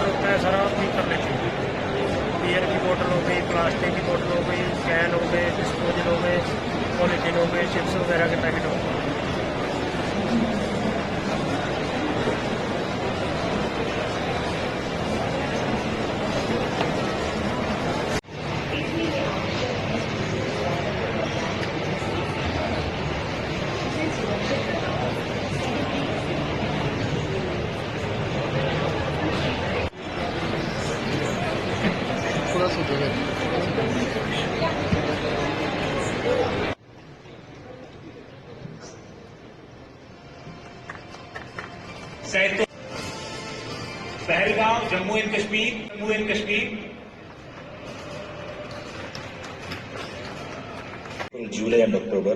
Water होता है सारा ठीक कर लेते हैं। बियर की बोतल हो गई, प्लास्टिक की बोतल हो गई, कैन हो गए, डिस्पोजल हो गए, पॉलीथीन हो गए, चिप्स वगैरह के पैकेट हो गए। Pahalgam, Jammu and Kashmir, July and October,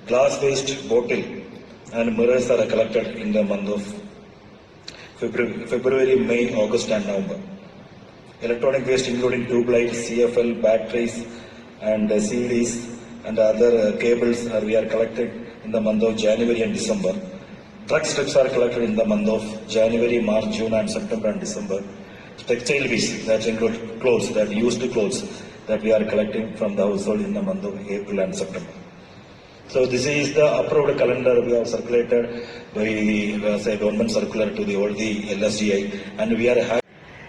glass waste bottle and mirrors are collected in the month of February, May, August and November. Electronic waste including tube lights, CFL, batteries and CDs and other cables we are collected in the month of January and December. Drug strips are collected in the month of January, March, June and September and December. Textile waste, that include clothes, that used clothes that we are collecting from the household in the month of April and September. So this is the approved calendar we have circulated by the government circular to all the LSDI, and we are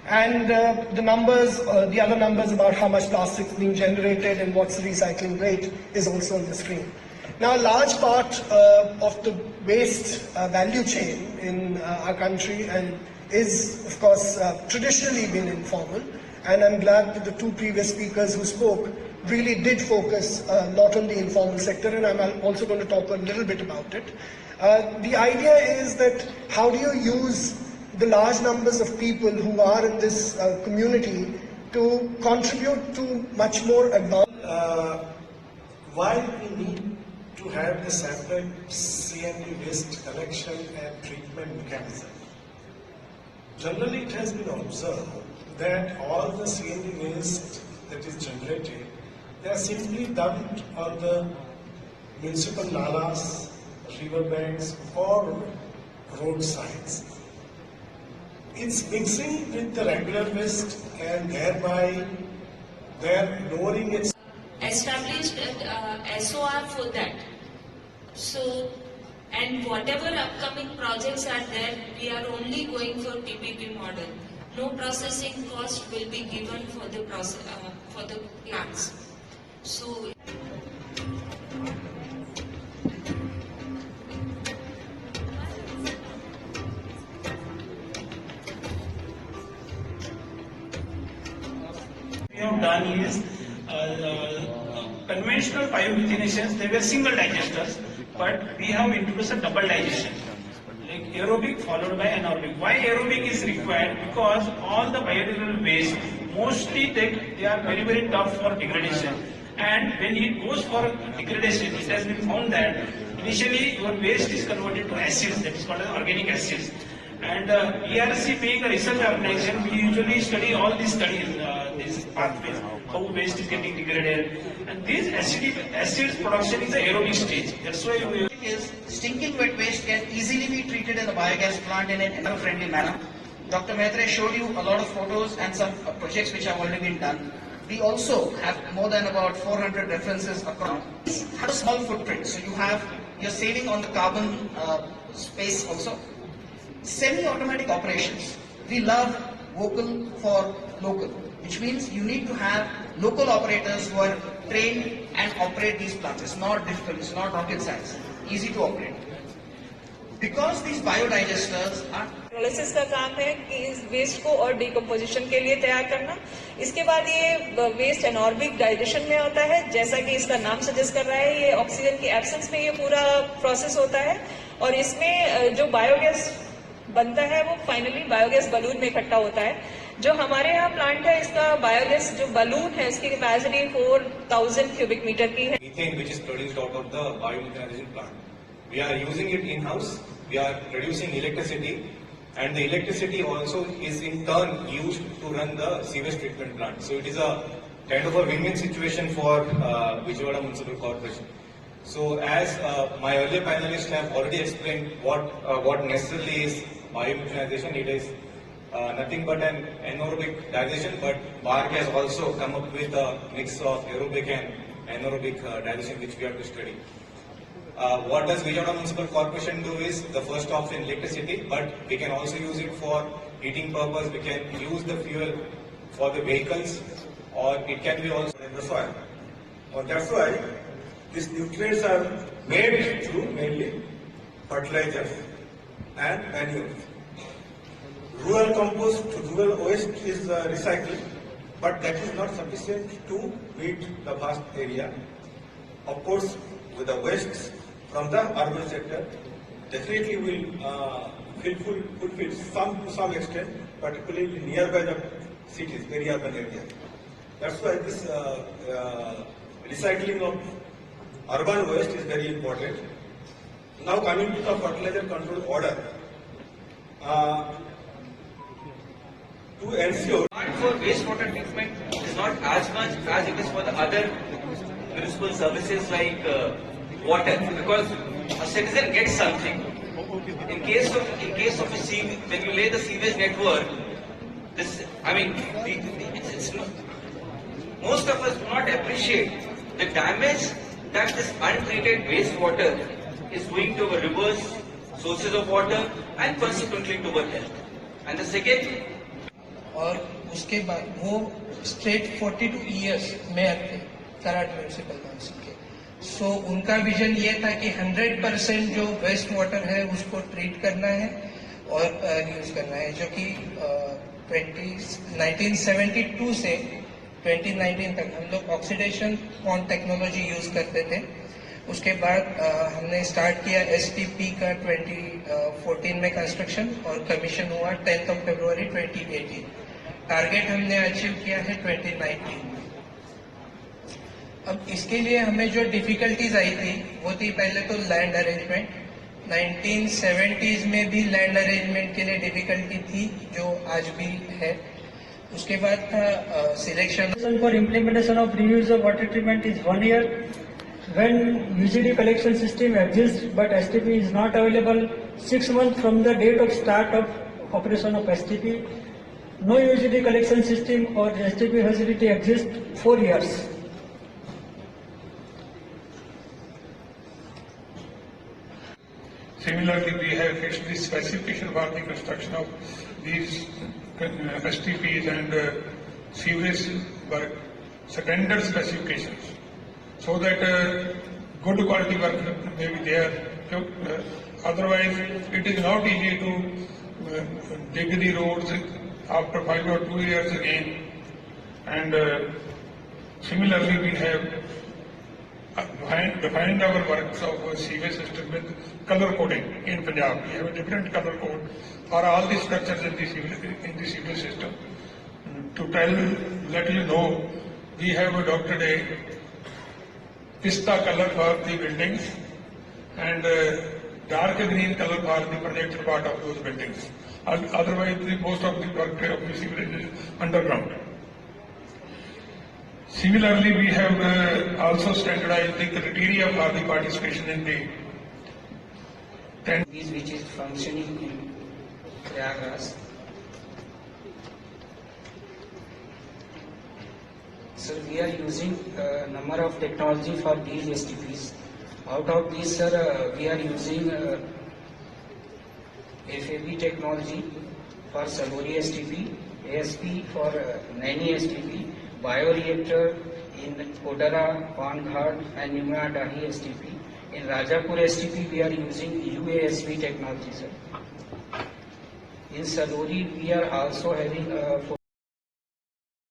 and the numbers, the other numbers about how much plastic is being generated and what's the recycling rate is also on the screen. Now, a large part of the waste value chain in our country and is, of course, traditionally been informal. And I'm glad that the two previous speakers who spoke really did focus not on the informal sector, and I'm also going to talk a little bit about it. The idea is that how do you use the large numbers of people who are in this community to contribute to much more advanced. Why we need to have the separate CND waste collection and treatment mechanism? Generally, it has been observed that all the CND waste that is generated, they are simply dumped on the municipal nalas, riverbanks or roadsides. It's mixing with the regular waste and thereby they're lowering its established SOR for that. So, and whatever upcoming projects are there, we are only going for PPP model. No processing cost will be given for the plants. So. we have done is conventional biomethanations, they were single digesters, but we have introduced a double digestion, like aerobic followed by anaerobic. Why aerobic is required? Because all the biodegradable waste, mostly they are very, very tough for degradation. And when it goes for degradation, it has been found that initially your waste is converted to acids, that is called as organic acids. And ERC being a research organization, we usually study all these studies, these pathways, how waste is getting degraded. And this acids production is the aerobic stage. That's why we stinking wet waste can easily be treated in the biogas plant in an eco-friendly manner. Dr. Mehtre showed you a lot of photos and some projects which have already been done. We also have more than about 400 references across. Have a small footprint, so you're saving on the carbon space also. Semi-automatic operations. We love vocal for local, which means you need to have local operators who are trained and operate these plants. It's not difficult, it's not rocket science, easy to operate. Because these biodigesters are analysis का काम है कि इस waste को और decomposition के लिए तैयार करना। इसके बाद ये वेस्ट एनॉर्बिक डाइजेशन में होता है, जैसा कि इसका नाम सजेस्ट कर रहा है, ये ऑक्सीजन की एब्सेंस में ये पूरा प्रोसेस होता है और इसमें जो बायोगैस बनता है वो फाइनली बायोगैस बलून में इकट्ठा होता है। जो हमारे यहाँ प्लांट है, इसका बायोगैस जो बलून है इसकी कैपेसिटी 4000 क्यूबिक मीटर की है। Methane which is produced out of the biomethanization plant. We are using it in-house. We are producing electricity, and the electricity also is in turn used to run the sewage treatment plant. So it is a kind of a win-win situation for Vijayawada Municipal Corporation. So as my earlier panelists have already explained what necessarily is biomethanization, it is nothing but an anaerobic digestion, but BARC has also come up with a mix of aerobic and anaerobic digestion which we have to study. What does Vijayawada Municipal Corporation do is the first option electricity, but we can also use it for heating purpose. We can use the fuel for the vehicles, or it can be also In the soil. That's why these nutrients are made through mainly fertilizers and manures. Rural compost to rural waste is recycled, but that is not sufficient to meet the vast area. Of course, with the wastes from the urban sector, definitely will fulfill to some extent, particularly nearby the cities, very urban areas. That's why this recycling of urban waste is very important. Now coming to the fertilizer control order, to ensure Demand for wastewater treatment is not as much as it is for the other municipal services like water, because a citizen gets something. In case of a sewage, when you lay the sewage network, most of us do not appreciate the damage that this untreated wastewater is doing to our rivers, sources of water, and consequently to our health. And the second, और उसके बाद वो straight 42 years mayor थे Karad municipal council के। सो उनका vision ये था कि 100% जो वेस्ट वाटर है उसको ट्रीट करना है और यूज करना है, जो कि 1972 से 2019 तक हम लोग ऑक्सीडेशन पॉन्ड टेक्नोलॉजी यूज करते थे। उसके बाद हमने स्टार्ट किया STP का 2014 में कंस्ट्रक्शन और कमीशन हुआ 10 फरवरी 2018। टारगेट हमने अचीव किया है 2019 में। अब इसके लिए हमें जो डिफिकल्टीज आई थी वो थी पहले तो लैंड अरेंजमेंट। 1970s में भी लैंड अरेंजमेंट के लिए डिफिकल्टी थी जो आज भी है। उसके बाद था selection For implementation of reuse of water treatment is 1 year. When UGD collection system exists but STP is not available, 6 months from the date of start of operation of STP. No UGD collection system or STP facility exists 4 years. Similarly, we have fixed the specification for the construction of these STPs and sewage work, standard specifications, so that good quality work may be there. Otherwise, it is not easy to dig the roads after 5 or 2 years again. And similarly, we have defined our works of sewage system with color coding in Punjab. We have a different color code for all the structures in the sewage system. To let you know, we have adopted a pista color for the buildings and dark green color for the projected part of those buildings. Otherwise, most of the work of the sewage is underground. Similarly, we have also standardized the criteria for the participation in the which is functioning in Prayagraj. Sir, we are using a number of technology for these STPs. Out of these, sir, we are using FAB technology for Salori STP, ASP for Naini STP, bioreactor in Kodara, Panghat and Nimra Dahi STP. In Rajapur STP, we are using UASV technology, sir. In Salori, we are also having